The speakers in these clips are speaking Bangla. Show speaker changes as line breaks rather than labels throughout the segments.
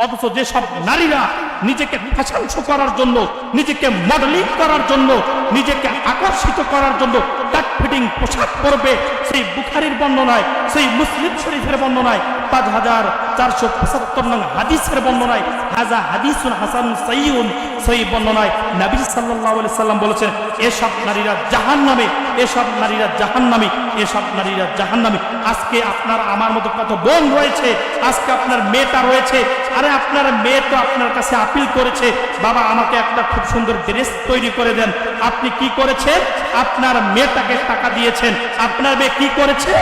অথচ যেসব নারীরা নিজেকে ফ্যাশন শো করার জন্য, নিজেকে মডেলিং করার জন্য, নিজেকে আকর্ষিত করার জন্য টাক ফিটিং পোশাক পরবে, সেই বুখারীর বর্ণনায়, সেই মুসলিম শরীফের বর্ণনায় 5475 নং হাদিসের বর্ণনায়, হাজা হাদিসুন হাসান সাইয়ুন, সেই বর্ণনায় নবী সাল্লাল্লাহু আলাইহি সাল্লাম বলেছেন, এসব নারীরা জাহান্নামে, এসব নারীরা জাহান্নামী, এসব নারীরা জাহান্নামী। আজকে আপনার আমার মতো কত বোন রয়েছে, আজকে আপনার মেয়েটা রয়েছে, আরে আপনার মেয়ে তো আপনার কাছে আপিল করেছে, বাবা আমাকে একটা খুব সুন্দর ড্রেস তৈরি করে দেন। আপনি কি করেছেন? আপনার মেয়েটাকে টাকা দিয়েছেন। আপনার মেয়ে কি করেছে?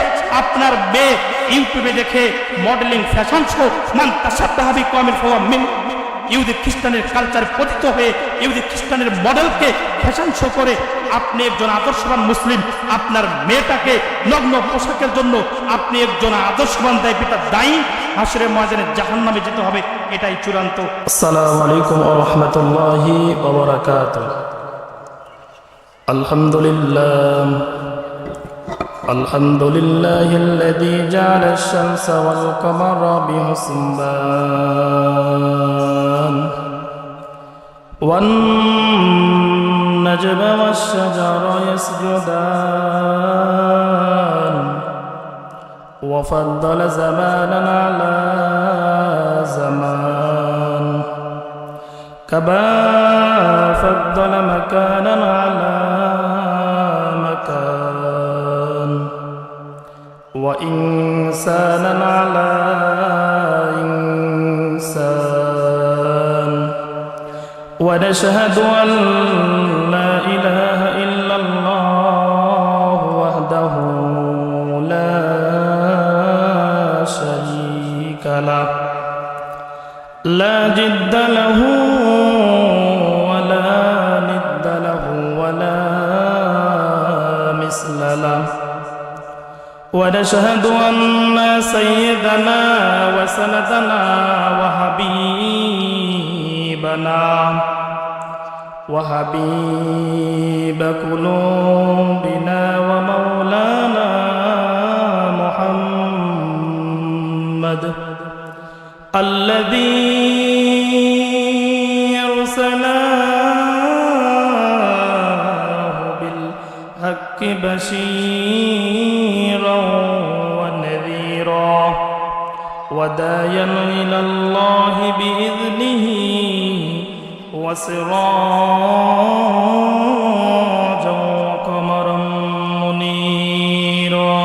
আপনার মেয়ে ইউটিউবে দেখে মডেলিং, ফ্যাশন শো, মান তাশাব্বাহা বিকওমিন ফাহুয়া মিনহুম, ইহুদি খ্রিস্টানের কালচার পতিত হয়ে ইহুদি খ্রিস্টানের মডেলকে ফ্যাশন শো করে আপনি একজন আদর্শবান মুসলিম, আপনার মেয়েটাকে নগ্ন পোশাকের জন্য আপনি একজন আদর্শবান দায়ী পিতা দায়ী, হাসরের ময়দানে জাহান্নামে যেতে হবে, এটাই চূড়ান্ত।
আসসালামু আলাইকুম ওয়া রাহমাতুল্লাহি ওয়া বারাকাতুহু। আলহামদুলিল্লাহ আলহামদুলিল্লাহিল্লাযী জাআলা আশ-শামসা ওয়াল কামারা বিহুসবান ওয়ান নাজমা ওয়াশ-শাজারা ইয়াসজুদান ওয়া ফাদ্দালা জামানান আলা জামান কামা ফাদ্দালা মাকানান আলা মাকান ওয়া ইনসানান আলা ইনসান ওয়া নাশহাদু আন লা ইলাহা ইল্লাল্লাহ ওয়াহদাহু লা শারীকা লাহু লা জিদ্দা লাহু ওয়া লা নিদ্দা লাহু ওয়া লা মিসলা লাহু ওয়া নাশহাদু আন্না সাইয়্যিদানা ওয়া সানাদানা ওয়া হাবিবানা ওয়া হাবিবা কুলুবিনা ওয়া মাওলানা মুহাম্মাদ الذي أرسله بالحق بشيرا ونذيرا وداعيا إلى الله بإذنه وسراجا وقمرا منيرا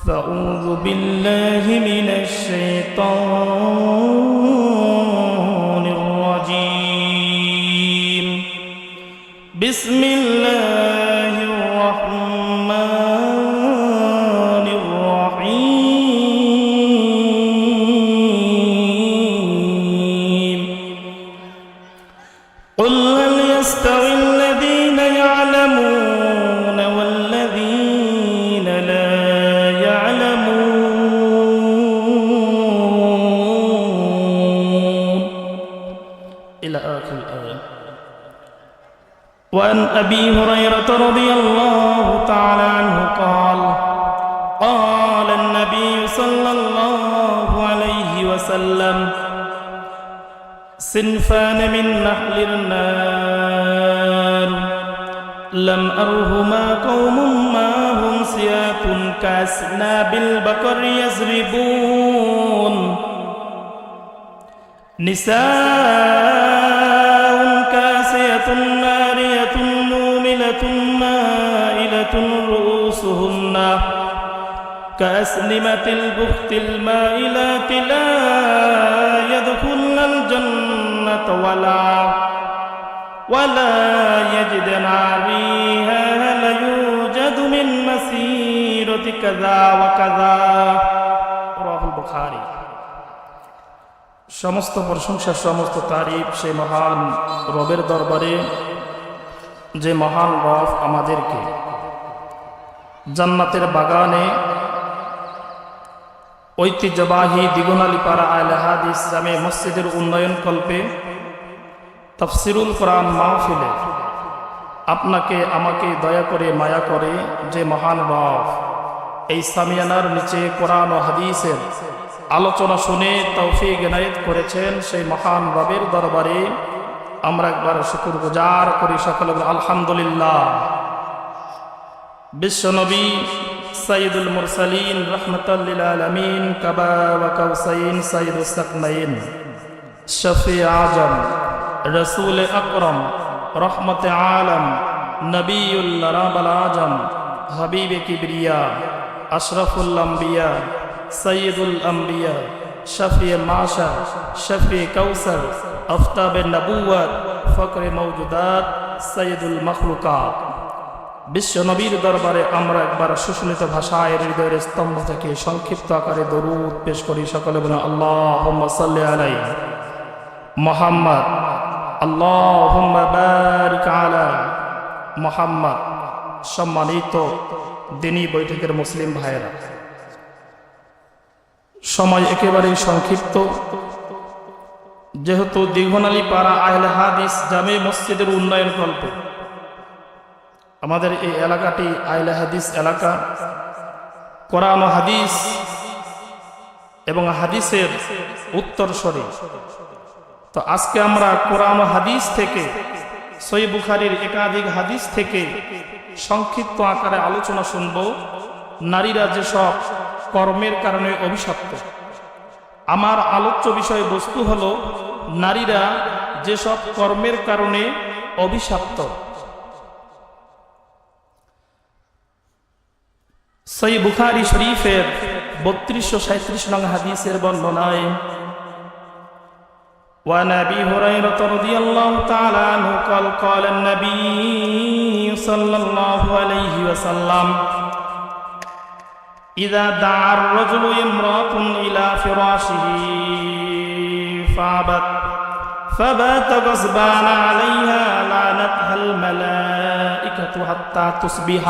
فأعوذ بالله من الشيطان الرجيم بسم الله الرحمن الرحيم قل هل يستوي الذين يعلمون والذين لا إلى آخر الآية. وعن أبي هريرة رضي الله تعالى عنه قال قال النبي صلى الله عليه وسلم صنفان من أهل النار لم أرهما قوم معهم سياط كأسناب البقر يزربون نساء كاسية نارية مؤمنة مائلة رؤوسهن كأسنمة البخت المائلات لا يدخلن الجنة ولا يجدن ريحها ليوجد من مسيرة كذا وكذا رواه البخاري। সমস্ত প্রশংসা, সমস্ত তারিফ সেই মহান রবের দরবারে, যে মহান রব আমাদেরকে জান্নাতের বাগানে ঐতিহ্যবাহী দিগুনালীপাড়া আহলে হাদিস জামে মসজিদের উন্নয়ন কল্পে তাফসিরুল কোরআন মাহফিলে আপনাকে আমাকে দয়া করে মায়া করে যে মহান রব এই সামিয়ানার নিচে কোরআন ও হাদিসের আলোচনা শুনে তৌফিক ইনায়েত করেছেন, সেই মহান রবের দরবারে আমরা একবার শুকরগুজার করি। সকলে বলি আলহামদুলিল্লাহ। বিশ্বনবী সাইয়্যিদুল মুরসালিন রাহমাতাল লিল আলামিন কাবা ওয়া কাউসাইন সাইয়্যিদুস সাকনাইন শফি আজম রাসূল আকরাম রহমতে আলম নবীউল রাবাল আজম হাবিবে কিবরিয়া আশরাফুল আম্বিয়া সৈয়দুল আম্বিয়া শফি মাশা শফি কৌসর আফতাবে নবুয়ত ফকরে মওজুদাত সৈয়দুল মখলুকাত। বিশ্ব নবীর দরবারে আমরা একবার সুশীলিত ভাষায় হৃদয়ের স্তম্ভ থেকে সংক্ষিপ্ত আকারে দরুদ পেশ করি। সকলে বলেন আল্লাহুম্মা সাল্লি আলাইহি মুহাম্মদ, আল্লাহুম্মা বারিক আলা মুহাম্মদ। সম্মানিত দিনী বৈঠকের মুসলিম ভাইয়েরা, সময় একেবারেই সংক্ষিপ্ত, যেহেতু দীঘনালী পাড়া আহলে হাদিস জামে মসজিদের উন্নয়ন কল্প আমাদের এই এলাকাটি আহলে হাদিস এলাকা, কোরআন ও হাদিস এবং হাদিসের উত্তরসূরি। তো আজকে আমরা কোরআন ও হাদিস থেকে সহিহ বুখারীর একাধিক হাদিস থেকে সংক্ষিপ্ত আকারে আলোচনা শুনব। নারীরা যেসব কর্মের কারণে অভিশপ্ত। আমার আলোচ্য বিষয় বস্তু হলো নারীরা যেসব কর্মের কারণে অভিশপ্ত। সহিহ বুখারী শরীফের 3237 নং হাদিসের বর্ণনায় وعن أبي هريرة رضي الله تعالى عنه قال قال النبي صلى الله عليه وسلم إذا دعا الرجل امرأة إلى فراشه فبات غضبان عليها لعنتها الملائكة حتى تصبح।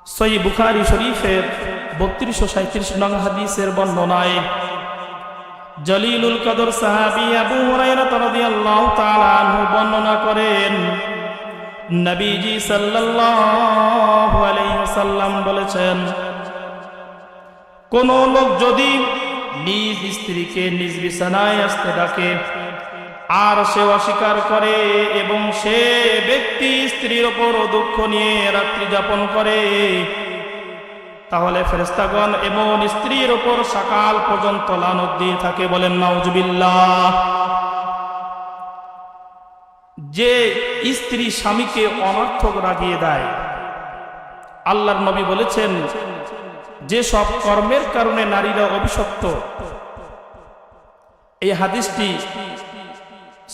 সহিহ বুখারী শরীফের 3237 নং হাদিসের বর্ণনায় জলিলুল কদর সাহাবী আবু হুরায়রা রাদিয়াল্লাহু তাআলা আনহু বর্ণনা করেন, নবীজি সাল্লাল্লাহু আলাইহি ওয়াসাল্লাম বলেছেন, কোন লোক যদি নিজ স্ত্রীকে নিজ বিছানায় আসতে ডাকে আর সে অস্বীকার করে এবং সে ব্যক্তি স্ত্রীর উপর দুঃখ নিয়ে রাত্রি যাপন করে, তাহলে ফেরেশতাগণ এমন স্ত্রীর উপর সকাল পর্যন্ত লানত দিয়ে থাকে। বলেন নাউজুবিল্লাহ। যে স্ত্রী স্বামীকে অনর্থক রাগিয়ে দেয়, আল্লাহর নবী বলেছেন যে সব কর্মের কারণে নারীরা অভিশপ্ত। এই হাদিসটি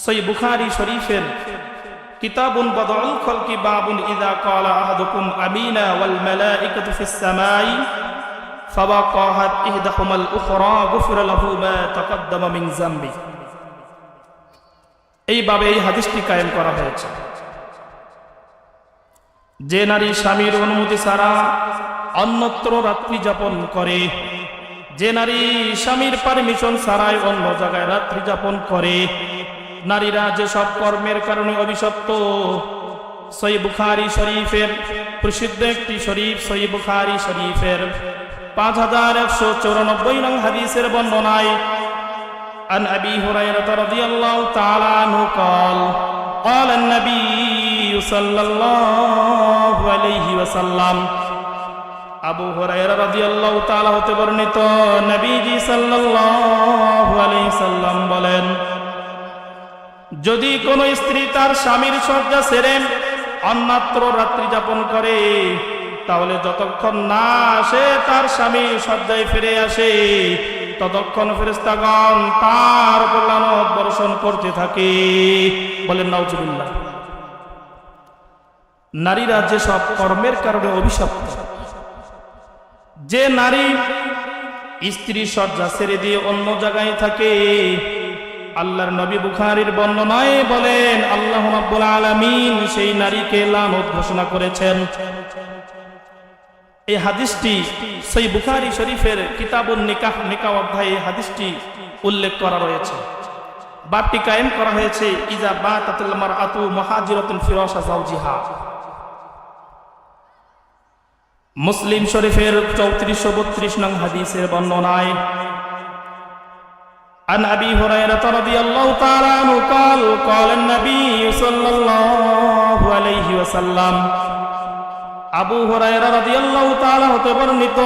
সহিহ বুখারী শরীফের কিতাবুন বাদউল খলকি বাবুন ইযা ক্বালা আহাদুকুম আমিনা ওয়াল মালাইকাতু ফিস সামাই ফাওয়াকাহাত ইহদাহুমাল উখরা গুফিরা লাহু মা তাকদ্দামা মিন যামবি। এইভাবে এই হাদিসটি কায়েম করা হয়েছে। যে নারী স্বামীর অনুমতি ছাড়া অন্যত্র রাত্রি যাপন করে, যে নারী স্বামীর পারমিশন ছাড়াই অন্য জায়গায় রাত্রি যাপন করে, নারীরা যেসব কর্মের কারণে অভিশপ্ত। সহিহ বুখারী শরীফের প্রসিদ্ধ একটি শরীফ সহিহ বুখারী শরীফের 5194 নং হাদিসের বর্ণনায় عن أبي هريرة رضي الله تعالى عنه قال قال النبي صلى الله عليه وسلم আবু হুরায়রা রাদিয়াল্লাহু তাআলা হতে বর্ণিত, নবীজি সাল্লাল্লাহু আলাইহি সাল্লাম বলেন, যদি কোন স্ত্রী তার স্বামীর শয্যা ছেড়ে অন্যত্র রাত্রি যাপন করে, তাহলে যতক্ষণ না সে তার স্বামী শয্যায় ফিরে আসে ততক্ষণ ফেরেশতাগণ তার উপর লানত বর্ষণ করতে থাকে। বলেন নাউজুবিল্লাহ। নারীরা যেসব কর্মের কারণে অভিশপ্ত। যে নারী স্ত্রী শয্যা ছেড়ে দিয়ে অন্য জায়গায় থাকে, আল্লাহর নবী বুখারীর বর্ণনায় বলেন আল্লাহ রাব্বুল আলামিন সেই নারীকে লানত ঘোষণা করেছেন। এই হাদিসটি সহিহ বুখারী শরীফের কিতাবুন নিকাহ অধ্যায়ে হাদিসটি উল্লেখ করা রয়েছে। বাপটি কায়েম করা হয়েছে ইজা বাতাতুল মারআতু মুহাজিরাতুন ফিরাশা যাওজিহা। মুসলিম শরীফের 3432 নং হাদিসের বর্ণনায় عن أبي هريرة رضي الله تعالى عنه قال قال النبي صلى الله عليه وسلم আবু হুরায়রা রাদিয়াল্লাহু তাআলা হতে বর্ণিত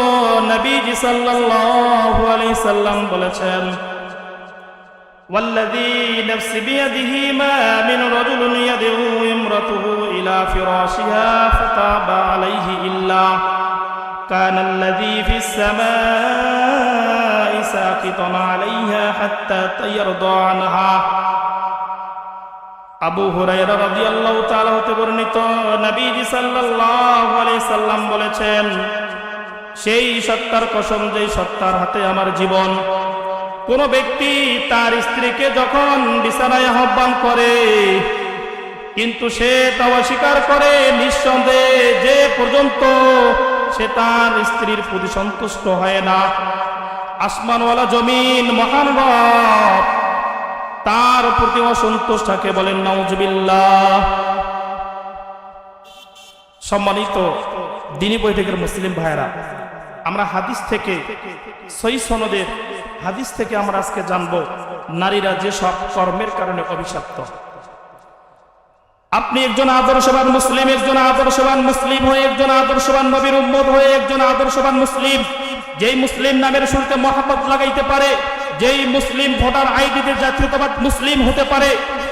নবীজি সাল্লাল্লাহু আলাইহি সাল্লাম বলেছেন ওয়াল্লাযী নাফসি বিয়াদিহি মা মিন রাজুলিন ইয়াদউ ইমরাতুহু ইলা ফিরাশিহা ফাতাবা আলাইহি ইল্লা কানা আল্লাযী ফিস সামাই সাকিতান আলাইহা হাত্তা তায়ারদা আনহা। আবু হুরায়রা রাদিয়াল্লাহু তাআলা হতে বর্ণিত নবীজি সাল্লাল্লাহু আলাইহি সাল্লাম বলেছেন, সেই সত্তার কসম যেই সত্তার হাতে আমার জীবন, কোন ব্যক্তি তার স্ত্রীকে যখন বিছানায় আহ্বান করে কিন্তু সে তা অস্বীকার করে, নিঃসন্দেহে যে পর্যন্ত সে তার স্ত্রীর প্রতি সন্তুষ্ট হয় না, আসমানওয়ালা জমিন মহান রব তার প্রতি অসন্তুষ্ট থাকে। বলেন নাউজুবিল্লাহ। সম্মানিত দ্বীনি বৈঠকের মুসলিম ভাইরা, আমরা হাদিস থেকে, সহিহ সনদের হাদিস থেকে আমরা আজকে জানবো নারীরা যে সব কর্মের কারণে অভিশপ্ত। আপনি একজন আদর্শবান মুসলিম, একজন আদর্শবান মুসলিম হয়ে, একজন আদর্শবান নবীর উম্মত হয়ে, একজন আদর্শবান মুসলিম, যেই মুসলিম নামের শুরুতে মহব্বত লাগাইতে পারে, যেই মুসলিম ভোটার আইডিতে জাতীয়তাবাদ মুসলিম হতে পারে,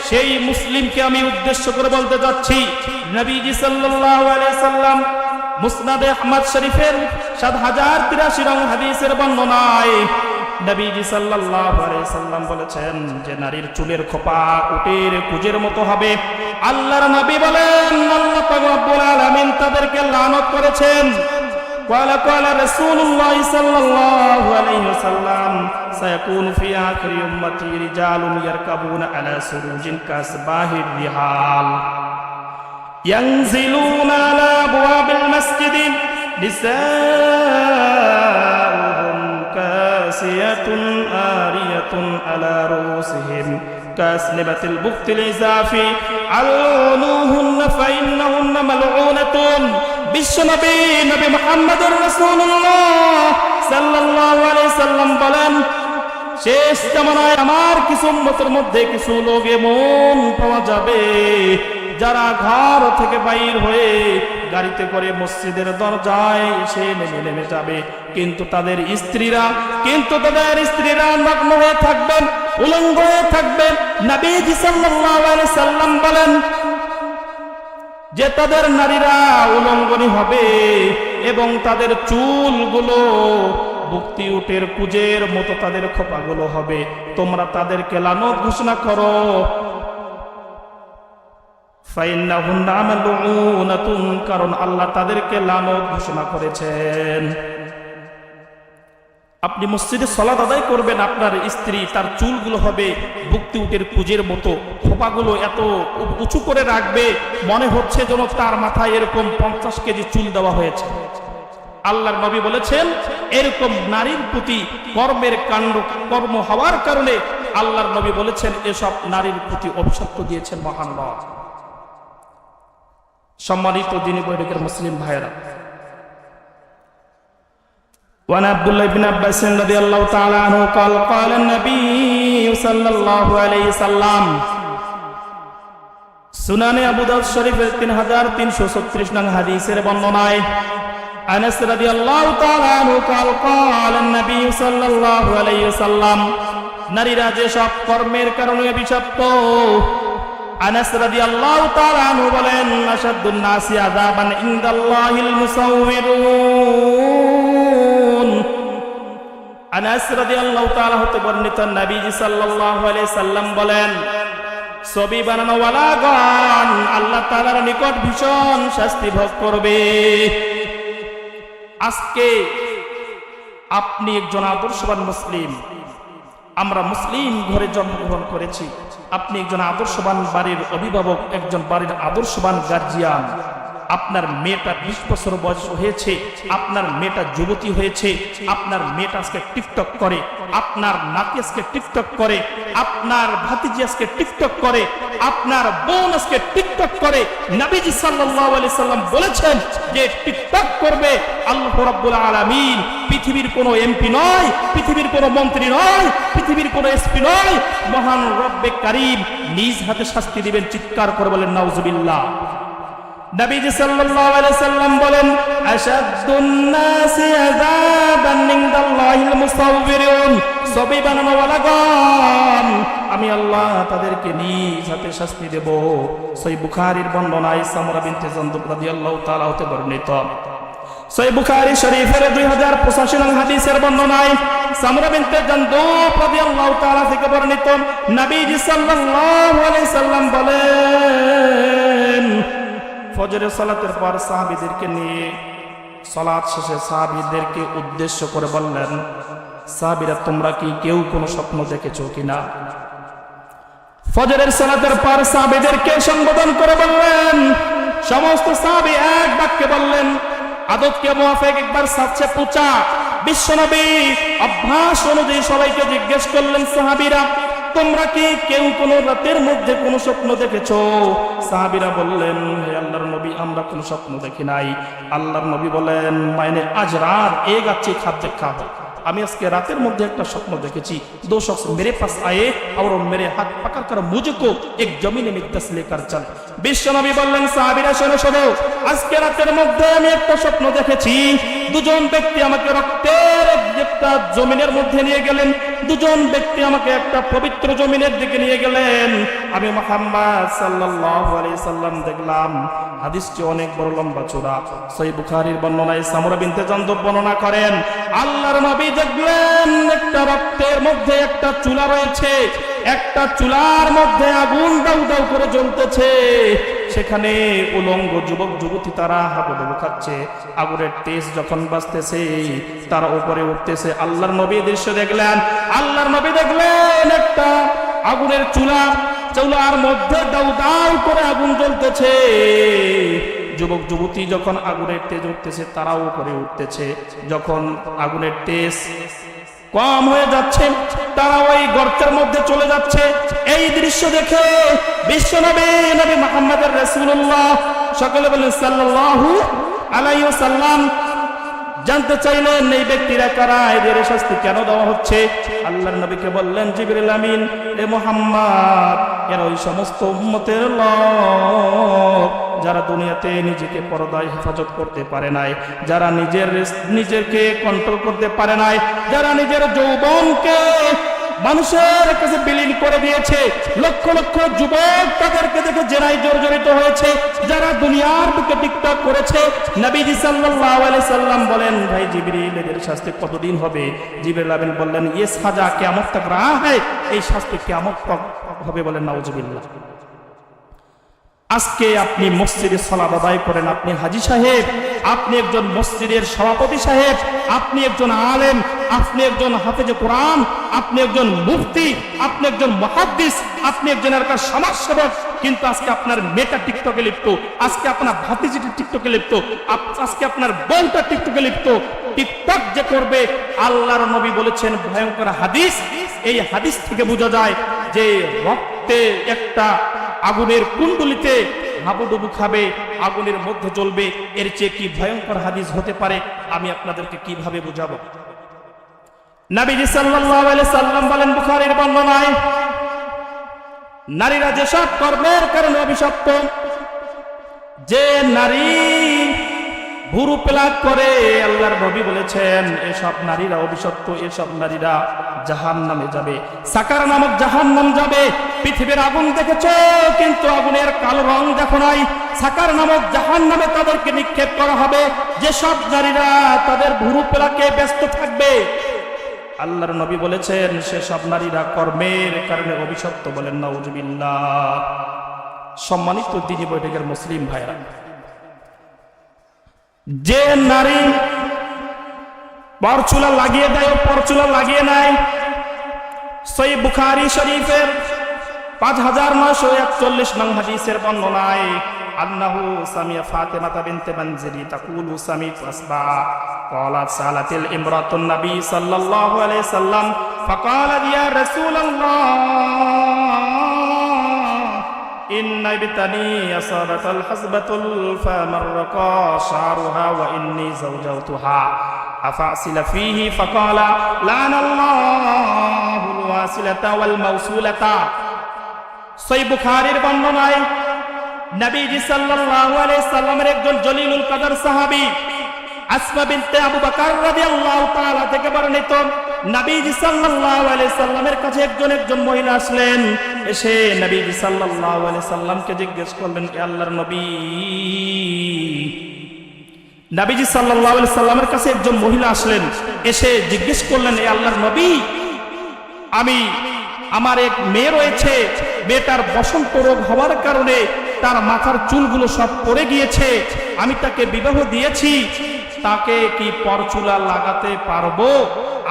সেই মুসলিমকে আমি উদ্দেশ্য করে বলতে যাচ্ছি, নবীজি সাল্লাল্লাহু আলাইহি সাল্লাম মুসনাদে আহমদ শরীফের 7083 নং হাদিসের বর্ণনায় নবীজি সাল্লাল্লাহু আলাইহি সাল্লাম বলেছেন যে নারীর চুলের খোপা উটের কুজের মতো হবে। আল্লাহর নবী বলেন, আল্লাহ পাক রব্বুল আলামিন তাদেরকে লানত করেছেন। قال رسول الله صلى الله عليه وسلم سيكون في آخر أمتي رجال يركبون على سروج كأصباح الرحال ينزلون على أبواب المسجد نساؤهم كاسية عارية على رؤوسهم كأسنمة البخت العزاف ألعنوهن فإنهن ملعونة। বিশ্বনবী নবী মুহাম্মদুর রাসূলুল্লাহ সাল্লাল্লাহু আলাইহি সাল্লাম বলেন, শেষ জামানায় আমার কিছু উম্মতের মধ্যে কিছু লোক এমন পাওয়া যাবে যারা ঘর থেকে বাইর হয়ে গাড়িতে করে মসজিদের দরজায় এসে নেমে যাবে, কিন্তু তাদের স্ত্রীরা নগ্ন হয়ে থাকবেন, উলঙ্গ হয়ে থাকবেন। নবীজি সাল্লাল্লাহু আলাইহি সাল্লাম বলেন যে তাদের নারীরা উলঙ্গনী হবে এবং তাদের চুলগুলো বুকতি উটের কুজের মতো তাদের খোপাগুলো হবে। তোমরা তাদেরকে লানত ঘোষণা করো, ফাইন্নাহুন্না মালউনাতুন, কারণ আল্লাহ তাদেরকে লানত ঘোষণা করেছেন। আপনি মসজিদে সালাত আদায় করবেন, আপনার স্ত্রী তার চুলগুলো হবে বুকতি উটের কুজের মতো, খোপাগুলো এত উঁচু করে রাখবে মনে হচ্ছে যেন তার মাথায় এরকম 50 কেজি চুল দেওয়া হয়েছে। আল্লাহর নবী বলেছেন এরকম নারীর প্রতি কর্ম হওয়ার কারণে আল্লাহর নবী বলেছেন এসব নারীর প্রতি অভিশপ্ত দিয়েছেন মহান রব। সম্মানিত দ্বীনি বৈঠকের মুসলিম ভাইয়েরা, وعن عبد الله بن عباس رضي الله تعالى عنه قال قال النبي صلى الله عليه وسلم সুনানে আবু দাউদ শরীফের 3336 নং হাদিসের বর্ণনায় আনাস রাদিয়াল্লাহু তাআলা আনহু قال قال النبي صلى الله عليه وسلم নারীরা যে সব কর্মের কারণে অভিশপ্ত। আনাস রাদিয়াল্লাহু তাআলা আনহু বলেন, আশাদ্দুন নাসি আযাবান ইনদাল্লাহিল মুসাউবিরুন। আনাস রাদিয়াল্লাহু তাআলা হতে বর্ণিত নবীজি সাল্লাল্লাহু আলাইহি সাল্লাম বলেন, ছবি বানানোওয়ালাগণ আল্লাহ তাআলার নিকট ভীষণ শাস্তি ভোগ করবে। আজকে আপনি একজন আদর্শবান মুসলিম, আমরা মুসলিম ঘরে জন্মগ্রহণ করেছি, আপনি একজন আদর্শবান বাড়ির অভিভাবক, একজন বাড়ির আদর্শবান গার্জিয়ান,
আপনার মেয়েটা 20 বছর বয়স হয়েছে, আপনার মেয়েটা যুবতী হয়েছে, আপনার মেয়েটা আজকে টিকটক করে, আপনার নাতি আজকে টিকটক করে, আপনার ভাতিজি আজকে টিকটক করে, আপনার বোন আজকে টিকটক করে। নবীজি সাল্লাল্লাহু আলাইহি সাল্লাম বলেছেন যে টিকটক করবে আল্লাহ রাব্বুল আলামিন পৃথিবীর কোনো এমপি নয়, পৃথিবীর কোনো মন্ত্রী নয়, পৃথিবীর কোনো এসপি নয়, মহান রব্বে কারীম নিজ হাতে শাস্তি দিবেন। চিৎকার করে বলেন নাউজুবিল্লাহ। নবীজি সাল্লাল্লাহু আলাইহি সাল্লাম বলেন আশাদ্দুন নাসি আযাবান ইনদাল্লাহিল মুসাউবিরুন, ছবি বানানোওয়ালাগণ আমি আল্লাহ তাদেরকে নিজ হাতে শাস্তি দেব। সহিহ বুখারীর বর্ণনায় সামরা বিনতে জানদুব রাদিয়াল্লাহু তাআলা হতে বর্ণিত। সহিহ বুখারী শরীফের 2085 নং হাদিসের বর্ণনায় সামরা বিনতে জানদুব রাদিয়াল্লাহু তাআলা থেকে বর্ণিত, নবীজি সাল্লাল্লাহু আলাইহি সাল্লাম বলেন ফজরের সালাতের পর সাহাবীদেরকে নিয়ে সালাত শেষে সাহাবীদেরকে উদ্দেশ্য করে বললেন, সাহাবীরা তোমরা কি কেউ কোনো স্বপ্ন দেখেছো কিনা? ফজরের সালাতের পর সাহাবীদেরকে সম্বোধন করে বললেন, সমস্ত সাহাবী এক বাক্যে বললেন, আদতকে মুআফিক একবার সবচেয়ে পুচা বিশ্বনবী অভ্যাস অনুযায়ী সবাইকে জিজ্ঞেস করলেন, সাহাবীরা তোমরা কি কেউ কোন রাতের মধ্যে কোন স্বপ্ন দেখেছো? সাহাবীরা বললেন, হে আল্লাহর নবী আমরা কোন স্বপ্ন দেখি নাই। আল্লাহর নবী বলেন, মাইনে আজ রাত এক अच्छी ख्वाब देखा है, আমি আজকে রাতের মধ্যে একটা স্বপ্ন দেখেছি। दो शख्स मेरे पास आए और मेरे हाथ पकड़कर मुझको एक जमीन में दस लेकर चल। বিশ্বনবী বললেন, সাহাবীরা শোনো শোনো, আজকে রাতের মধ্যে আমি একটা স্বপ্ন দেখেছি। দুজন ব্যক্তি আমাকে রক্তের একটা জমিনের মধ্যে নিয়ে গেলেন, দুজন ব্যক্তি আমাকে একটা পবিত্র জমিনের দিকে নিয়ে গেলেন। আমি মুহাম্মদ সাল্লাল্লাহু আলাইহি সাল্লাম দেখলাম। হাদিসটি অনেক বড় লম্বা চূড়া। সহিহ বুখারীর বর্ণনায় সামরা বিনতে জানদুব বর্ণনা করেন, আল্লাহর নবী দেখলেন একটা রক্তের মধ্যে একটা চুলা রয়েছে, একটা চুলার মধ্যে আগুন দাউ দাউ করে জ্বলতেছে, সেখানে উলঙ্গ যুবক যুবতী তারা হাবুডুবু খাচ্ছে, আগুনের তেজ যখন বাজতেছে তারা উপরে উঠতেছে। আল্লাহর নবী দৃশ্য দেখলেন, আল্লাহর নবী দেখলেন একটা আগুনের চুলা, চুলার মধ্যে দাউ দাউ করে আগুন জ্বলতেছে, যুবক যুবতী যখন আগুনের তেজ উঠতেছে তারাও উপরে উঠতেছে। যখন আগুনের তেজ কম হয়ে যাচ্ছে তারা ওই গর্তের মধ্যে চলে যাচ্ছে। এই দৃশ্য দেখে বিশ্বনবী নবী মুহাম্মদ রাসূলুল্লাহ সকলে বলেন সাল্লাল্লাহু আলাইহি ওয়াসাল্লাম জানতে চাইলেন এই ব্যক্তিরা কারা, এদের শাস্তি কেন দেওয়া হচ্ছে? আল্লাহর নবীকে বললেন, জিবরিল আমিন এ মুহাম্মদ এরা ওই সমস্ত উম্মতের লোক যারা দুনিয়াতে নিজেকে পর্দায় হেফাজত করতে পারে নাই, যারা নিজেকে কন্ট্রোল করতে পারে নাই, যারা নিজের যৌবনকে মানুষের কাছে বিলীন করে দিয়েছে। লক্ষ লক্ষ যুবক তাদেরকে দেখে জেনায় জর্জরিত হয়েছে, যারা দুনিয়ার বুকে টিকটক করেছে। নবীজি সাল্লাল্লাহু আলাইহি সাল্লাম বলেন, ভাই জিবরিল এদের শাস্তি কতদিন হবে? জিবরিল আমিন বললেন, ইয়ে সাজা কিয়ামত তক রাহা হ্যায়, এই শাস্তি কিয়ামত তক হবে। বলেন নাউজুবিল্লাহ। আজকে আপনি মসজিদে সালাত আদায় করেন, আপনি হাজী সাহেব, আপনি একজন মসজিদের সভাপতি সাহেব, আপনি একজন আলেম, আপনি একজন হাফেজে কোরআন, আপনি একজন মুফতি, আপনি একজন মুহাদ্দিস, আপনি একজন এলাকার সমাজসেবক, কিন্তু আজকে আপনার মেয়েটা টিকটকে লিপ্ত, আজকে আপনার ভাতিজিটি টিকটকে লিপ্ত, আজকে আপনার বোনটা টিকটকে লিপ্ত। টিকটক যে করবে, আল্লাহর নবী বলেছেন ভয়ঙ্কর হাদিস, এই হাদিস থেকে বোঝা যায় যে রক্তে একটা আগুনের কুণ্ডলিতে হাবুডুবু খাবে, আগুনের মধ্যে জ্বলবে, এর চেয়ে কি ভয়ঙ্কর হাদিস হতে পারে? আমি আপনাদেরকে কিভাবে বুঝাবো? নবীজি সাল্লাল্লাহু আলাইহি সাল্লাম বলেন বুখারীর বর্ণনায়, নারীরা যেসব কর্মের কারণে অভিশপ্ত, যে নারী ভুরু পেলাক করে, আল্লাহর নবী বলেছেন এসব নারীরা অভিশপ্ত, এসব নারীরা জাহান্নামে যাবে, সাকার নামক জাহান্নাম যাবে। পৃথিবীর আগুন দেখেছো কিন্তু আগুনের কালো রং দেখো নাই, সাকার নামক জাহান্নামে তাদেরকে নিক্ষেপ করা হবে। যেসব নারীরা তাদের ভুরু পেলাকে ব্যস্ত থাকবে, আল্লাহর নবী বলেছেন সেসব নারীরা কর্মের কারণে অভিশপ্ত। বলেন নাউজুবিল্লাহ। সম্মানিত দিনী বৈঠকের মুসলিম ভাইরা, যে নারী পরচুলা লাগিয়ে দেয়, পরচুলা লাগিয়ে নেয়, সহিহ বুখারী শরীফের 5941 নং হাদিসের বর্ণনায়
أنه سمع فاطمة بنت منذر تقول سمعت أسماء قالت سألت الامرأة النبي صلى الله عليه وسلم فقالت يا رسول الله إن ابتني أصابت الحصبة فمرق شعرها وإني زوجتها أفأصل فيه فقال لعن الله الواصلة والموصولة সহিহ বুখারীর বর্ণনায় নবীজি সাল্লাল্লাহু আলাইহি সাল্লামের একজন জলিলুল কদর সাহাবী আসমা বিনতে আবু বকর রাদিয়াল্লাহু তাআলা থেকে বর্ণিত নবীজি সাল্লাল্লাহু আলাইহি সাল্লামের কাছে একজন মহিলা আসলেন। এসে নবীজি সাল্লাল্লাহু আলাইহি সাল্লামকে জিজ্ঞেস করলেন, হে আল্লাহর নবী, নবীজি সাল্লাল্লাহু আলাইহি সাল্লামের কাছে একজন মহিলা আসলেন, এসে জিজ্ঞেস করলেন, হে আল্লাহর নবী, আমার এক মেয়ে রয়েছে, মেয়েটার বসন্ত রোগ হওয়ার কারণে তার মাথার চুলগুলো সব পড়ে গিয়েছে, আমি তাকে বিবাহ দিয়েছি, তাকে কি পরচুলা লাগাতে পারবো?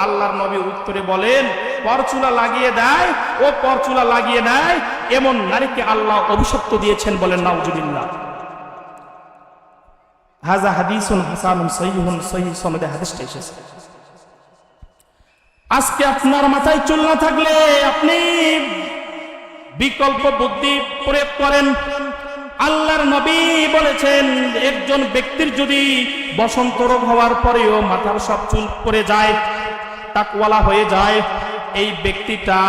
আল্লাহর নবী উত্তরে বলেন, পরচুলা লাগিয়ে দেয় ও পরচুলা লাগিয়ে নেয় এমন নারীকে আল্লাহ অভিশপ্ত দিয়েছেন। বলেন নাউজুবিল্লাহ। হাযা হাদিসুন হাসানুন সহিহুন, সহিহ সনদে হাদিসটা এসেছে। আজকে আপনার মাথায় চুল না থাকলে আপনি বিকল্প বুদ্ধি প্রয়োগ করেন। আল্লাহর নবী বলেছেন, একজন ব্যক্তির যদি বসন্ত রোগ হওয়ার পরেও মাথার সব চুল পড়ে যায়, টাকওয়ালা হয়ে যায়, এই ব্যক্তিটা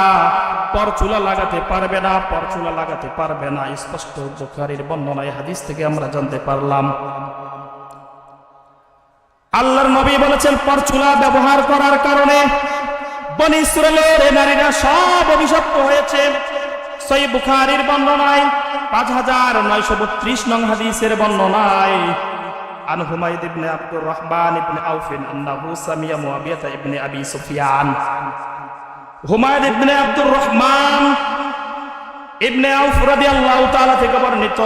পরচুলা লাগাতে পারবে না, পরচুলা লাগাতে পারবে না। স্পষ্ট বুখারীর বর্ণনায় হাদিস থেকে আমরা জানতে পারলাম। আল্লাহর নবী বলেছেন, পরচুলা ব্যবহার করার কারণে বনী ইসরাইলের নারীরা সব অভিশপ্ত হয়েছে। সহিহ বুখারীর বর্ণনায় 5932 নং হাদিসের বর্ণনায় আন হুমায়দ ইবনে আব্দুর রহমান ইবনে আউফ আন্নাহু সামিয়া মুআবিয়া ইবনে আবি সুফিয়ান। হুমায়দ ইবনে আব্দুর রহমান ইবনে আউফ রাদিয়াল্লাহু তাআলা থেকে বর্ণিত,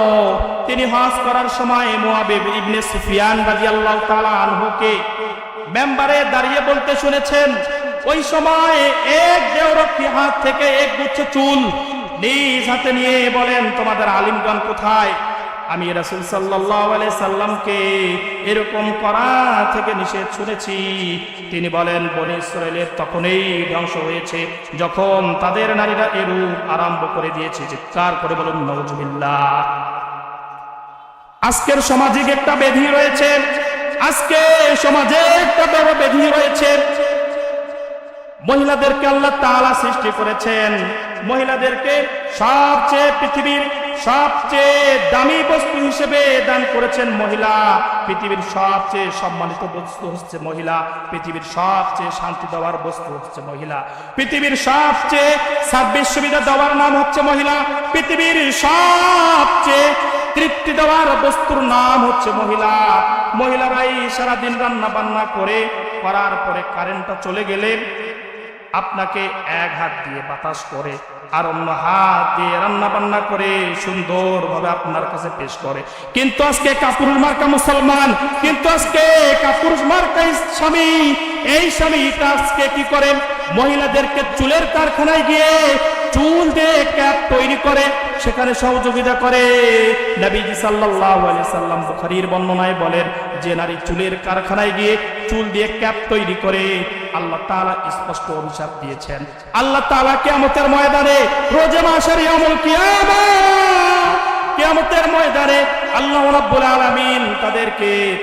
তিনি হজ করার সময় মুআবিয়া ইবনে সুফিয়ান রাদিয়াল্লাহু তাআলা আনহুকে মেম্বারে দাঁড়িয়ে বলতে শুনেছেন। ওই সময় এক দেওরক্ষী হাত থেকে এক গুচ্ছ চুল নিজ হাতে নিয়ে বলেন, তোমাদের আলিমগণ কোথায়? আমি রাসূল সাল্লাল্লাহু আলাইহি সাল্লামকে এরকম করা থেকে নিষেধ শুনেছি। তিনি বলেন, বনী ইসরাইলের তখনই ধ্বংস হয়েছে যখন তাদের নারীরা এরূপ আরম্ভ করে দিয়েছে। চিৎকার করে বলুন নাউজুবিল্লাহ। আজকের সামাজিক একটা ব্যাধি রয়েছে, আজকে সমাজে একটা বড় ব্যাধি রয়েছে। মহিলাদেরকে আল্লাহ তাআলা সৃষ্টি করেছেন, মহিলাদেরকে সবচেয়ে পৃথিবীর সবচেয়ে দামি বস্তু হিসেবে দান করেছেন মহিলা। পৃথিবীর সবচেয়ে সম্মানিত বস্তু হচ্ছে মহিলা, পৃথিবীর সবচেয়ে শান্তি দেওয়ার বস্তু হচ্ছে মহিলা, পৃথিবীর সবচেয়ে সার্ভিস সুবিধা দেওয়ার নাম হচ্ছে মহিলা, পৃথিবীর সবচেয়ে তৃপ্তি দেওয়ার বস্তুর নাম হচ্ছে মহিলা। মহিলারাই সারাদিন রান্না বান্না করার পরে কারেন্টটা চলে গেলে আপনাকে এক হাত দিয়ে বাতাস করে আর অন্য হাত দিয়ে রান্না বান্না করে সুন্দরভাবে আপনার কাছে পেশ করে। কিন্তু আজকে কাপুরুষ মার্কা মুসলমান, কিন্তু আজকে কাপুরুষ মার্কা স্বামী, এই স্বামীটা আজকে কি করে? মহিলাদেরকে চুলের কারখানায় গিয়ে চুল দিয়ে ক্যাপ তৈরি করে সেখানে সহযোগিতা করে। নবীজি সাল্লাল্লাহু আলাইহি সাল্লাম বুখারীর বর্ণনায় বলেন, যে নারী চুলের কারখানায় গিয়ে চুল দিয়ে ক্যাপ তৈরি করে, আল্লাহ তাআলা স্পষ্ট অভিশাপ দিয়েছেন। আল্লাহ তাআলা কিয়ামতের ময়দানে, রোজে মাহশারে ইয়াউমুল কিয়ামত, কিয়ামতের ময়দানে আল্লাহ রাব্বুল আলামিন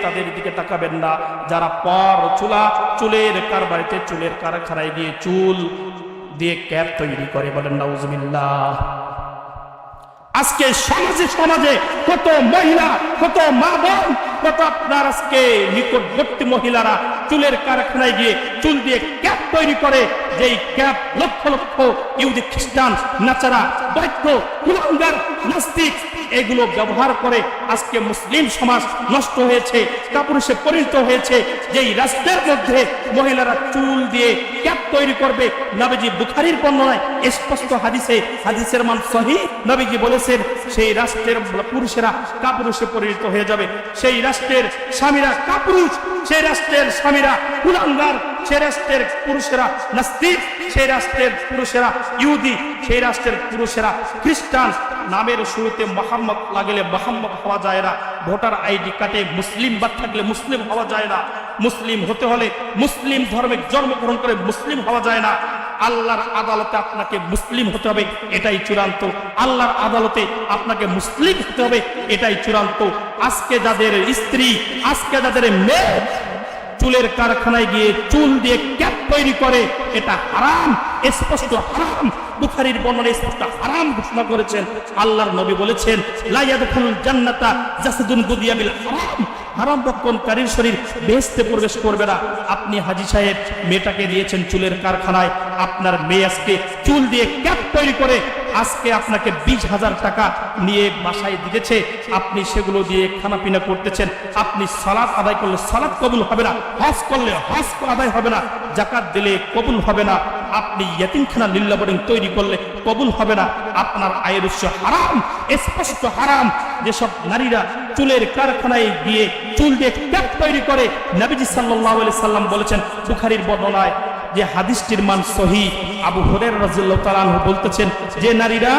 তাদের দিকে তাকাবেন না যারা চুলের কারবারিতে চুলের কারখানায় গিয়ে চুল দিয়ে ক্যাপ তৈরি করে। বলেন নাউজুবিল্লাহ। আজকে সমাজে কত মহিলা, কত মা বোন, কত আপনার আজকে নিকটবর্তী মহিলারা চুলের কারখানায় গিয়ে চুল দিয়ে ক্যাপ তৈরি করে, যেই ক্যাপ লক্ষ লক্ষ ইহুদি খ্রিস্টান নাচারা বৈদ্য কুলাঙ্গার নাস্তিক এগুলো ব্যবহার করে আজকে মুসলিম সমাজ নষ্ট হয়েছে, কাপুরুষে পরিণত হয়েছে। যেই রাষ্ট্রের মধ্যে মহিলারা চুল দিয়ে ক্যাপ তৈরি করবে, নবীজি বুখারীর বর্ণনায় স্পষ্ট হাদিসের মান সহিহ, নবীজি বলেছেন সেই রাষ্ট্রের পুরুষেরা কাপুরুষে পরিণত হয়ে যাবে, সেই রাষ্ট্রের স্বামীরা কাপুরুষ, সেই রাষ্ট্রের স্বামীরা কুলাঙ্গার,
সেই রাষ্ট্রের পুরুষেরা নাস্তিক, সেই রাষ্ট্রের পুরুষেরা ইহুদি, সেই রাষ্ট্রের পুরুষেরা খ্রিস্টান। নামের শুরুতে মোহাম্মদ লাগলে মোহাম্মদ হওয়া যায় না, ভোটার আইডি কার্ডে মুসলিম বাদ থাকলে মুসলিম হওয়া যায় না, মুসলিম হতে হলে মুসলিম ধর্মে জন্মগ্রহণ করে মুসলিম হওয়া যায় না। আল্লাহর আদালতে আপনাকে মুসলিম হতে হবে, এটাই চূড়ান্ত। আল্লাহর আদালতে আপনাকে মুসলিম হতে হবে, এটাই চূড়ান্ত। আজকে যাদের স্ত্রী, আজকে যাদের মেয়ে চুলের কারখানায় গিয়ে চুল দিয়ে ক্যাপ তৈরি করে, এটা হারাম, স্পষ্ট হারাম। বুখারীর বর্ণনায় স্পষ্ট হারাম ঘোষণা করেছেন। আল্লাহর নবী বলেছেন, লা ইয়াদখুলুল জান্নাতা জাসাদুন গুদিয়া বিল হারাম। হারাম বক্ষণকারীর শরীর বেহেশতে প্রবেশ করবে না। আপনি হাজী সাহেব মেয়েটাকে দিয়েছেন চুলের কারখানায়, আপনার মেয়ে আজকে চুল দিয়ে ক্যাপ তৈরি করে আজকে আপনাকে 20,000 টাকা নিয়ে বাসায় দিয়েছে, আপনি সেগুলো দিয়ে খানা পিনা করতেছেন। আপনি সালাত আদায় করলে সালাত কবুল হবে না, হজ করলে হজ আদায় হবে না, যাকাত দিলে কবুল হবে না, আপনি ইয়াতিমখানা লিল্লা বোর্ডিং তৈরি করলে কবুল হবে না। আপনার আয়ের উৎস হারাম, স্পষ্ট হারাম। যেসব নারীরা চুলের কারখানায় গিয়ে চুল দিয়ে ক্যাপ তৈরি করে, নবীজি সাল্লাল্লাহু আলাইহি সাল্লাম বলেছেন বুখারীর বর্ণনায়, যে হাদিসটির মান সহিহ, আবু হুরায়রা রাদিয়াল্লাহু তাআলা আনহু বলতেছেন, যে নারীরা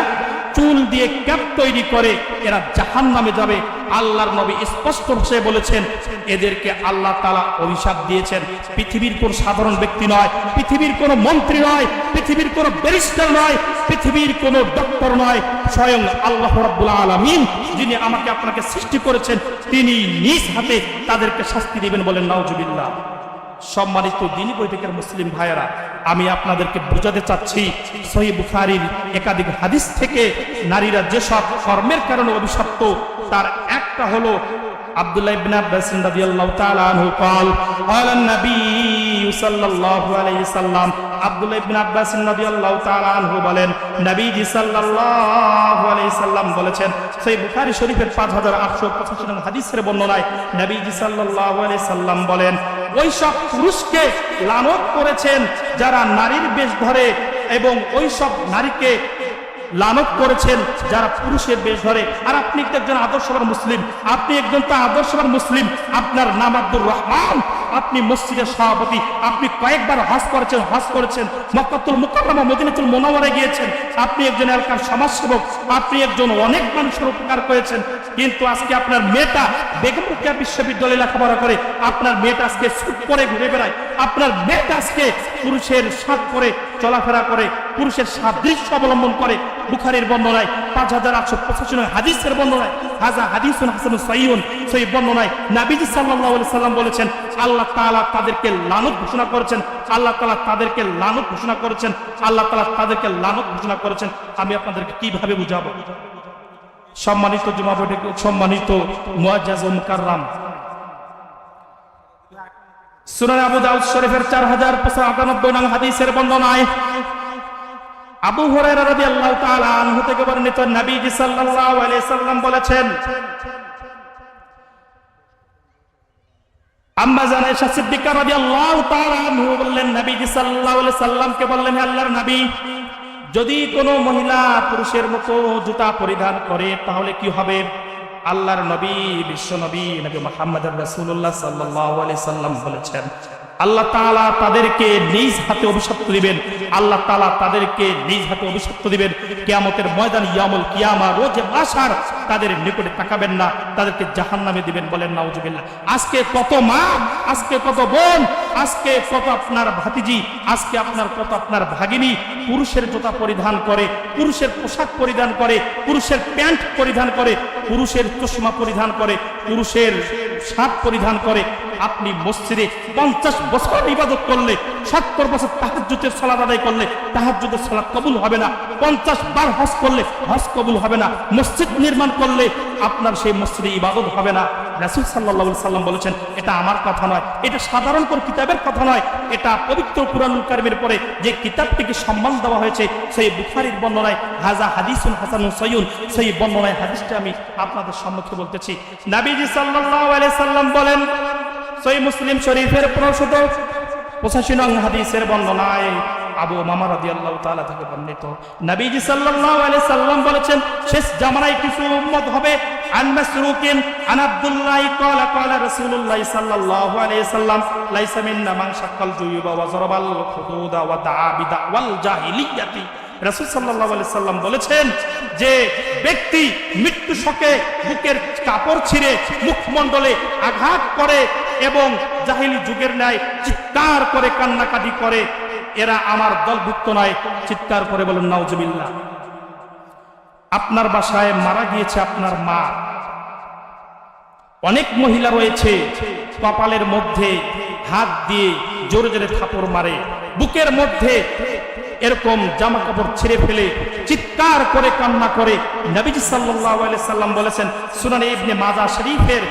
চুল দিয়ে ক্যাপ তৈরি করে এরা জাহান্নামে যাবে। আল্লাহর নবী স্পষ্ট ভাষায় বলেছেন, এদেরকে আল্লাহ তাআলা অভিশাপ দিয়েছেন। পৃথিবীর কোন সাধারণ ব্যক্তি নয়, পৃথিবীর কোন মন্ত্রী নয়, পৃথিবীর কোন ব্যারিস্টার নয়, পৃথিবীর কোন ডক্টর নয়, স্বয়ং আল্লাহ রাব্বুল আলামিন যিনি আমাকে আপনাকে সৃষ্টি করেছেন, তিনি নিজ হাতে তাদেরকে শাস্তি দিবেন। বলেন নাউজুবিল্লাহ। সম্মানিত দ্বীনী বৈঠকের মুসলিম ভাইয়েরা, আমি আপনাদেরকে বোঝাতে চাচ্ছি, সহিহ বুখারীর একাধিক হাদিস থেকে নারীরা যেসব কর্মের কারণে অভিশপ্ত, তার একটা হলো আব্দুল্লাহ ইবনে আব্বাস রাদিয়াল্লাহু তাআলা আনহু قال قال النبي সাল্লাল্লাহু আলাইহি সাল্লাম, আব্দুল্লাহ ইবনে আব্বাস রাদিয়াল্লাহু তাআলা আনহু বলেন, নবীজি সাল্লাল্লাহু আলাইহি সাল্লাম বলেছেন, সহিহ বুখারী শরীফের 5885 নং হাদিসের বর্ণনায় নবীজি সাল্লাল্লাহু আলাইহি সাল্লাম বলেন, ওই সব পুরুষকে লানত করেছেন যারা নারীর বেশ ধরে, এবং ওই সব নারীকে লানত করেছেন যারা পুরুষের বেশ ধরে। আর আপনি একজন আদর্শবান মুসলিম, আপনি একজন তো আদর্শবান মুসলিম, আপনার নাম আব্দুর রহমান, আপনি মসজিদের সভাপতি, আপনি কয়েকবার হজ করেছেন, মক্কাতুল মুকাররমা মদিনাতুল মুনাওয়ারায় গিয়েছেন, আপনি একজন এলাকার সমাজসেবক, আপনি একজন অনেক মানুষের উপকার করেছেন। কিন্তু আজকে আপনার মেয়েটা বেগম রোকেয়া বিশ্ববিদ্যালয়ে লেখাপড়া করে, আপনার মেয়েটা আজকে স্যুট পরে ঘুরে বেড়ায়, আপনার মেয়েটা আজকে পুরুষের সাথ করে চলাফেরা করে, পুরুষের সাদৃশ্য অবলম্বন করে। বুখারীর বর্ণনায় 5885 হাদিসের বর্ণনায়, হাযা হাদিসুন হাসানুন সহিহুন, সহিহ বর্ণনায় নবীজি সাল্লাল্লাহু আলাইহি সাল্লাম বলেছেন, আল্লাহ তাআলা তাদেরকে লানত ঘোষণা করেছেন, আল্লাহ তাআলা তাদেরকে লানত ঘোষণা করেছেন, আল্লাহ তাআলা তাদেরকে লানত ঘোষণা করেছেন। আমি আপনাদেরকে কিভাবে বুঝাবো? সম্মানিত জুমা বৈঠক, সম্মানিত মুআজ্জাজ ও মুকাররাম, সুনান আবু দাউদ শরীফের 4598 নং হাদিসের বর্ণনায় আবু হুরায়রা রাদিয়াল্লাহু তাআলা আনহু থেকে বর্ণিত, নবীজি সাল্লাল্লাহু আলাইহি সাল্লাম বলেছেন, আম্মা জান আয়েশা সিদ্দিকা রাদিয়াল্লাহু তাআলা আনহু বললেন, নবীজি সাল্লাল্লাহু আলাইহি সাল্লামকে বললেন, হে আল্লাহর নবী, যদি কোনো মহিলা পুরুষের মতো জুতা পরিধান করে তাহলে কি হবে? আল্লাহর নবী, বিশ্ব নবী নবী মুহাম্মদ রাসূলুল্লাহ সাল্লাল্লাহু আলাইহি সাল্লাম বলেছেন, আল্লাহ তাআলা তাদেরকে নিজ হাতে অভিশপ্ত দিবেন, আল্লাহ তাআলা তাদেরকে নিজ হাতে অভিশপ্ত দিবেন। কিয়ামতের ময়দান, ইয়ামুল কিয়ামা, রোজে মাশার, তাদের নিকটে তাকাবেন না, তাদেরকে জাহান্নামে দিবেন। বলেন নাউজুবিল্লাহ। আজকে কত মা, আজকে কত বোন, আজকে কত আপনার ভাতিজি, আজকে আপনার ভাগিনী পুরুষের জুতা পরিধান করে, পুরুষের পোশাক পরিধান করে, পুরুষের প্যান্ট পরিধান করে, পুরুষের চশমা পরিধান করে, পুরুষের শার্ট পরিধান করে। আপনি মসজিদে 50 বছর ইবাদত করলে, 70 বছর তাহাজ্জুদের সালাত আদায় করলে তাহাজ্জুদের সালাত কবুল হবে না, 50 বার হজ করলে হজ কবুল হবে না, মসজিদ নির্মাণ করলে আপনার সেই মসজিদে ইবাদত হবে না। রাসূল সাল্লাল্লাহু আলাইহি সাল্লাম বলেছেন, এটা আমার কথা নয়, এটা সাধারণ কোন কিতাবের কথা নয়, এটা পবিত্র কুরআনুল কারীমের পরে যে কিতাবটিকে সম্মান দেওয়া হয়েছে সেই বুখারীর বর্ণনায়, হাযা হাদিসুন হাসানুন সহিহুন, সেই বর্ণনায় হাদিসটা আমি আপনাদের সম্মুখে বলতেছি। নবীজি সাল্লাল্লাহু আলাইহি সাল্লাম বলেন, সহিহ মুসলিম শরীফের 1585 নং হাদিসের বর্ণনায় আবু উমামা রাদিয়াল্লাহু তাআলা থেকে বর্ণিত, নবীজি সাল্লাল্লাহু আলাইহি সাল্লাম বলেছেন, শেষ জামানায় কিছু উম্মত হবে
عن مسروق عن عبد الله قال قال رسول الله صلى الله عليه وسلم ليس منا من شق الجيوب وضرب الخدود ودعا بدعوى الجاهلية রাসূল সাল্লাল্লাহু আলাইহি সাল্লাম বলেছেন যে ব্যক্তি মৃত্যু শোকে বুকের কাপড় ছিঁড়ে মুখমণ্ডলে আঘাত করে এবং জাহিলি যুগের ন্যায় চিৎকার করে কান্নাকাটি করে এরা আমার দলভুক্ত নয়। চিৎকার করে বলেন নাউজুবিল্লাহ। আপনার বাসায় মারা গিয়েছে আপনার মা, অনেক মহিলা রয়েছে কপালের মধ্যে হাত দিয়ে জোরে জোরে থাপড় মারে, বুকের মধ্যে এরকম জামা কাপড় ছিঁড়ে ফেলে চিৎকার করে কান্না করে। নবীজি সাল্লাল্লাহু আলাইহি সাল্লাম বলেছেন সুনানে ইবনে মাজাহ শরীফের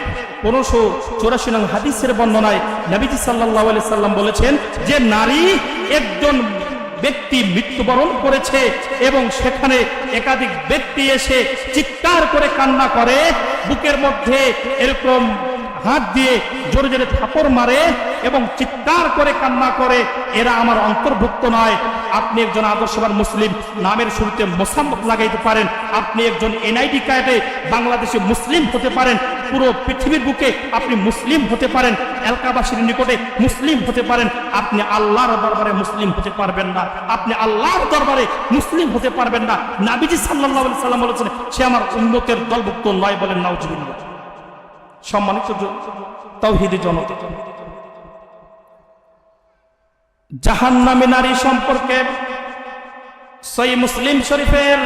1584 নং হাদিসের বর্ণনায় নবীজি সাল্লাল্লাহু আলাইহি সাল্লাম বলেছেন যে নারী একজন ব্যক্তি মৃত্যুবরণ করেছে এবং সেখানে একাধিক ব্যক্তি এসে চিৎকার করে কান্না করে, বুকের মধ্যে এরকম হাত দিয়ে জোরে জোরে থাপড় মারে এবং চিৎকার করে কান্না করে, এরা আমার অন্তর্ভুক্ত নয়। আপনি একজন আদর্শবান মুসলিম, নামের শুরুতে মোসাম্মত লাগাইতে পারেন, আপনি একজন এনআইডি কার্ডে বাংলাদেশে মুসলিম হতে পারেন, পুরো পৃথিবীর বুকে আপনি মুসলিম হতে পারেন, এলাকাবাসীর নিকটে মুসলিম হতে পারেন, আপনি আল্লাহর দরবারে মুসলিম হতে পারবেন না। আপনি আল্লাহর দরবারে মুসলিম হতে পারবেন না। নবীজি সাল্লাল্লাহু আলাইহি সাল্লাম বলেছেন সে আমার উম্মতের দলভুক্ত নয়। বলেন নাউজুবিল্লাহ। সম্মানিত তাওহীদি জনতা, জাহান্নামী নারী সম্পর্কে সহিহ মুসলিম শরীফের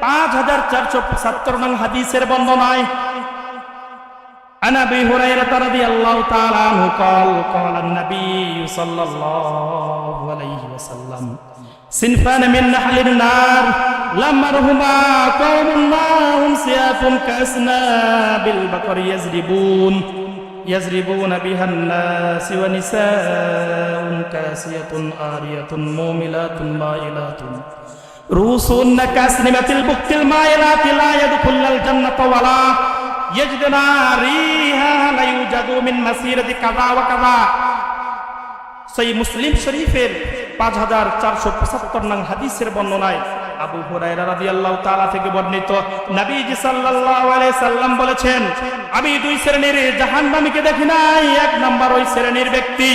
5475 নং হাদিসের বর্ণনায় عن ابي هريره رضي الله تعالى عنه قال قال النبي صلى الله عليه وسلم صنفان من اهل النار لم يرهما قوم معهم سياف كأسناب البقر يزربون بها الناس ونساء كاسية عارية موملات مائلات رؤوسهن كأسنمة البخت المائلات لا يدخلن الجنة ولا يجدنا ريحها لا يوجد من مسيرة كذا وكذا। সহিহ মুসলিম শরীফের 5475 নং হাদিসের বর্ণনায় আবু হুরায়রা রাদিয়াল্লাহু তাআলা থেকে বর্ণিত নবীজি সাল্লাল্লাহু আলাইহি সাল্লাম বলেছেন আমি দুই শ্রেণীর জাহান্নামীকে দেখি নাই। এক নাম্বার ওই শ্রেণীর ব্যক্তি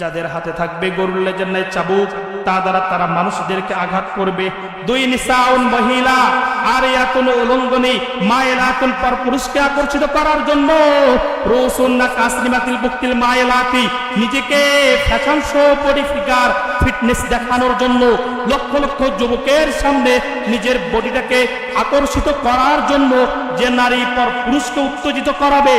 যাদের হাতে থাকবে গরুর লেজের ন্যায় চাবুক, তা দ্বারা তারা মানুষদেরকে আঘাত করবে। দুই নিসাউন মহিলা আরিয়াতুন উলঙ্গনি মায়লাতুন পর পুরুষকে আকর্ষিত করার জন্য, রুসুন্না কাসলিমাতিল বুকতিল মায়লাতি নিজেকে ফ্যাশন শো পরিফিকার ফিটনেস দেখানোর জন্য লক্ষ লক্ষ যুবকের সামনে নিজের বডিটাকে আকর্ষিত করার জন্য যে নারী পর পুরুষকে উত্তেজিত করাবে,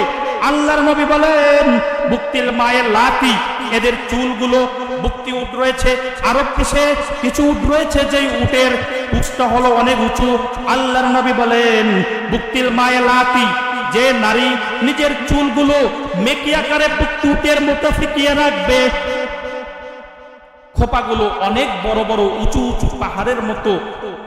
আল্লাহর নবী বলেন বুকতিল মায়লাতি এদের চুলগুলো বুকতি উট রয়েছে, আরব দেশে কিছু উট রয়েছে যেই উটের উচ্চতা হলো অনেক উঁচু। আল্লাহর নবী বলেন বুকতিল মায়লাতি যে নারী নিজের চুলগুলো মেকি আকারে বুকতি উটের মতো ফিকিয়ে রাখবে, খোপাগুলো অনেক বড় বড় উঁচু উঁচু পাহাড়ের মতো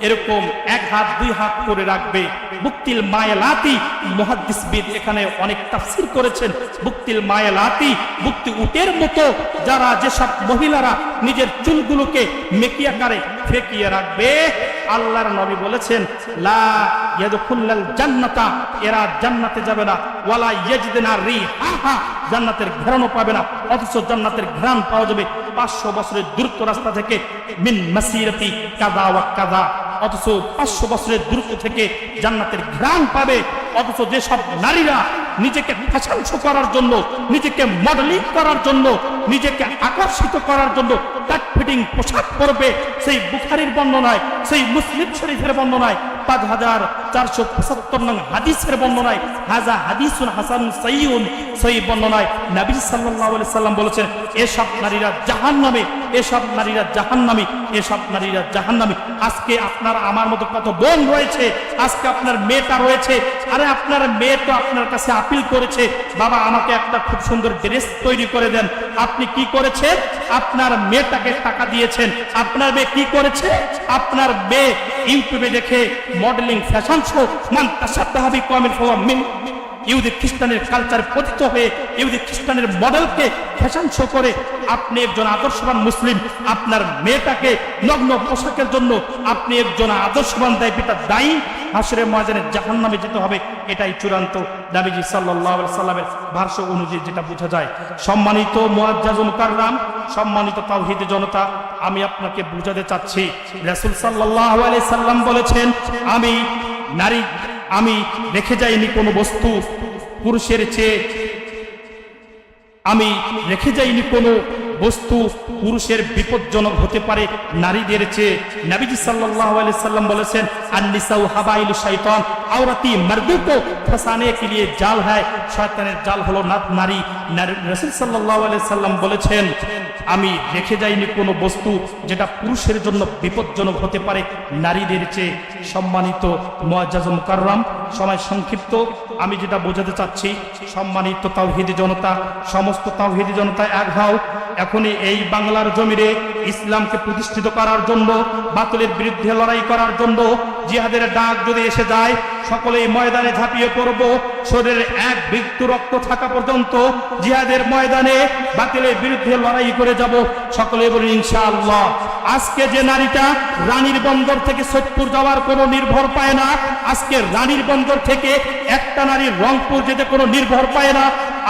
এরকম এক হাত দুই হাত করে রাখবে। বুকতিল মায়লাতি মুহাদ্দিসবিদ এখানে অনেক তাফসীর করেছেন। বুকতিল মায়লাতি বুকতি উটের মতো যারা যেসব মহিলারা নিজের চুলগুলোকে মেকি আকারে ফেকিয়ে রাখবে, আল্লাহর নবী বলেছেন লা ইয়াদখুলুল জান্নাতা এরা জান্নাতে যাবে না, ওয়ালা ইয়াজিদনা রিহাহা জান্নাতের ঘ্রাণও পাবে না। অথচ জান্নাতের ঘ্রাণ পাওয়া যাবে 500 বছরের দূরত্ব রাস্তা থেকে, মিন মাসিরাতি কাযা ওয়া কাযা। অথচ 500 বছরের দূরত্ব থেকে জান্নাতের ঘ্রাণ পাবে। অথচ যেসব নারীরা নিজেকে ফ্যাশন শো করার জন্য, নিজেকে মডেলিং করার জন্য, নিজেকে আকর্ষিত করার জন্য টাক ফিটিং পোশাক পরবে, সেই বুখারীর বর্ণনায়, সেই মুসলিম শরীফের বর্ণনায় 5475 নং হাদিসের বর্ণনায় হাযা হাদিসুন হাসানুন সাহিহুন সহিহ বর্ণনায় নবী সাল্লাল্লাহু আলাইহি সাল্লাম বলেছেন এসব নারীরা জাহান্নামে, এসব নারীরা জাহান্নামী, এসব নারীরা জাহান্নামী। আজকে আপনার আমার মতো কত বোন রয়েছে, আজকে আপনার মেয়েটা রয়েছে, আরে আপনার মেয়ে তো আপনার কাছে আপিল করেছে বাবা আমাকে একটা খুব সুন্দর ড্রেস তৈরি করে দেন। আপনি কি করেছেন? আপনার মেয়েটাকে টাকা দিয়েছেন। আপনার মেয়ে কি করেছে? আপনার মেয়ে ইউটিউবে দেখে মডেলিং ফ্যাশন শো মান তাসাব্বাহা বিকওমিন ফাহুয়া মিন
ইহুদি খ্রিস্টানের কালচারে পতিত হয়ে ইহুদি খ্রিস্টানের মডেলকে ফ্যাশন শো করে আপনি একজন আদর্শবান মুসলিম, আপনার মেয়েটাকে নগ্ন পোশাকের জন্য আপনি একজন আদর্শবান দায়ী পিতা দায়ী, হাসরের ময়দানে জাহান্নামে যেতে হবে। এটাই চূড়ান্ত নবীজি সাল্লাল্লাহু আলাইহি সাল্লামের ভাষ্য অনুযায়ী যেটা বোঝা যায়। সম্মানিত মুআজ্জাজুল মুকাররাম, সম্মানিত তাওহীদি জনতা, আমি আপনাকে বুঝাতে চাচ্ছি রাসূল সাল্লাল্লাহু আলাইহি সাল্লাম বলেছেন, আমি রেখে যাইনি কোনো বস্তু পুরুষের চেয়ে, আমি রেখে যাইনি কোনো বস্তু পুরুষের বিপজ্জনক হতে পারে নারীদের চেয়ে। নবীজি সাল্লাল্লাহু আলাইহি সাল্লাম বলেছেন, আন-নিসাউ হাবাইলু শাইতান, আওরাতি মর্দু কো ফাসানে কে লিয়ে জাল হয়, শয়তানের জাল হলো নারী। রাসূল সাল্লাল্লাহু আলাইহি সাল্লাম বলেছেন, আমি রেখে যাইনি কোনো বস্তু যেটা পুরুষের জন্য বিপজ্জনক হতে পারে নারীদের চেয়ে। সম্মানিত মুআজ্জাজুল মুকাররাম, সময় সংক্ষিপ্ত, আমি যেটা বোঝাতে চাচ্ছি, সম্মানিত তাওহীদি জনতা, সমস্ত তাওহীদি জনতা এক হও। এখনই এই বাংলার জমিনে ইসলামকে প্রতিষ্ঠিত করার জন্য, বাতিলের বিরুদ্ধে লড়াই করার জন্য জিহাদের ডাক যদি এসে যায়, সকলেই ময়দানে ঝাঁপিয়ে পড়ব। শরীরের এক বিন্দু রক্ত থাকা পর্যন্ত জিহাদের ময়দানে বাতিলের বিরুদ্ধে লড়াই করে যাব। সকলে বলি ইনশাআল্লাহ। আজকে যে নারীটা রানীর বন্দর থেকে সৈয়দপুর যাওয়ার কোনো নির্ভর পায় না, আজকে রানীর বন্দর থেকে একটা নারী রংপুর যেতে কোনো নির্ভর পায় না।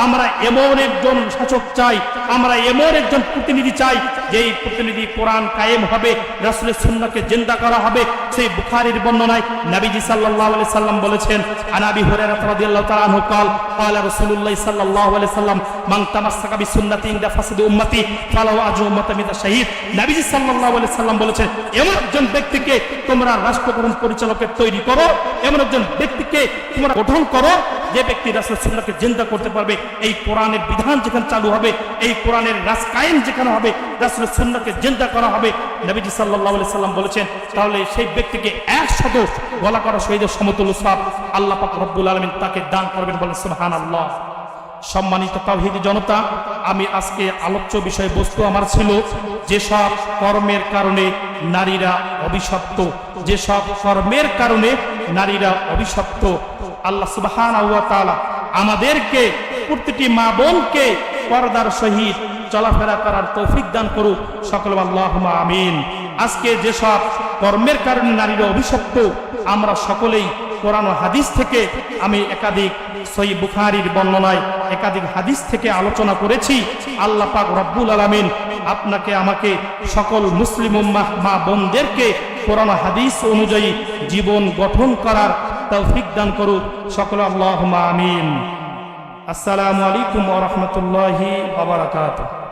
আমরা এমন একজন শাসক চাই, আমরা এমন একজন প্রতিনিধি চাই, যেই প্রতিনিধি কোরআন কায়েম হবে, রাসূলের সুন্নাহকে জিন্দা করা হবে। সেই বুখারীর বর্ণনায় নবীজি সাল্লাল্লাহু আলাইহি সাল্লাম বলেছেন, আন আবি হুরায়রা রাদিয়াল্লাহু তাআলা আনহু قال قال রাসূলুল্লাহ সাল্লাল্লাহু আলাইহি সাল্লাম, মান তামাসসাকা বিসুন্নতি ইনদা ফাসাদি উম্মতি ফালাহু আজরু উম্মাতি মিন শাহীদ। নবীজি সাল্লাল্লাহু আলাইহি সাল্লাম বলেছেন, এমন একজন ব্যক্তিকে তোমরা রাষ্ট্রপ্রধান পরিচালকের তৈরি করো, এমন একজন ব্যক্তিকে তোমরা গঠন করো যে ব্যক্তি রাসূলের সুন্নাহকে জিন্দা করতে পারবে। এই কোরআনের বিধান যেখানে চালু হবে, এই কোরআনের রাজ কায়েম যেখানে হবে, রাসূলের সুন্নাহকে জিন্দা করা হবে। নবীজি সাল্লাল্লাহু আলাইহি সাল্লাম বলেছেন, তাহলে সেই ব্যক্তিকে 100 গলা করা শহীদের সমতুল্য সওয়াব আল্লাহ পাক রব্বুল আলামিন তাকে দান করবেন, বলেন সুবহানাল্লাহ। সম্মানিত তাওহীদি জনতা, আমি আজকে আলোচ্য বিষয়বস্তু আমার ছিল যেসব কর্মের কারণে নারীরা অভিশপ্ত, যেসব কর্মের কারণে নারীরা অভিশপ্ত। আল্লাহ সুবহানাহু ওয়া তাআলা আমাদেরকে, প্রতিটি মা বোনকে পর্দার সহিত চলাফেরা করার তৌফিক দান করুক, সকলে আল্লাহুম্মা আমিন। আজকে যেসব কর্মের কারণে নারীরা অভিশপ্ত, আমরা সকলেই কোরআন ও হাদিস থেকে, আমি একাধিক সহিহ বুখারীর বর্ণনায় একাধিক হাদিস থেকে আলোচনা করেছি। আল্লাহ পাক রব্বুল আলামিন আপনাকে, আমাকে, সকল মুসলিম উম্মাহ মা বোনদেরকে কোরআন ও হাদিস অনুযায়ী জীবন গঠন করার তৌফিক দান করুক, সকলে আল্লাহুম্মা আমিন। আসসালামু আলাইকুম ওয়া রাহমাতুল্লাহি ওয়া বারাকাতুহু।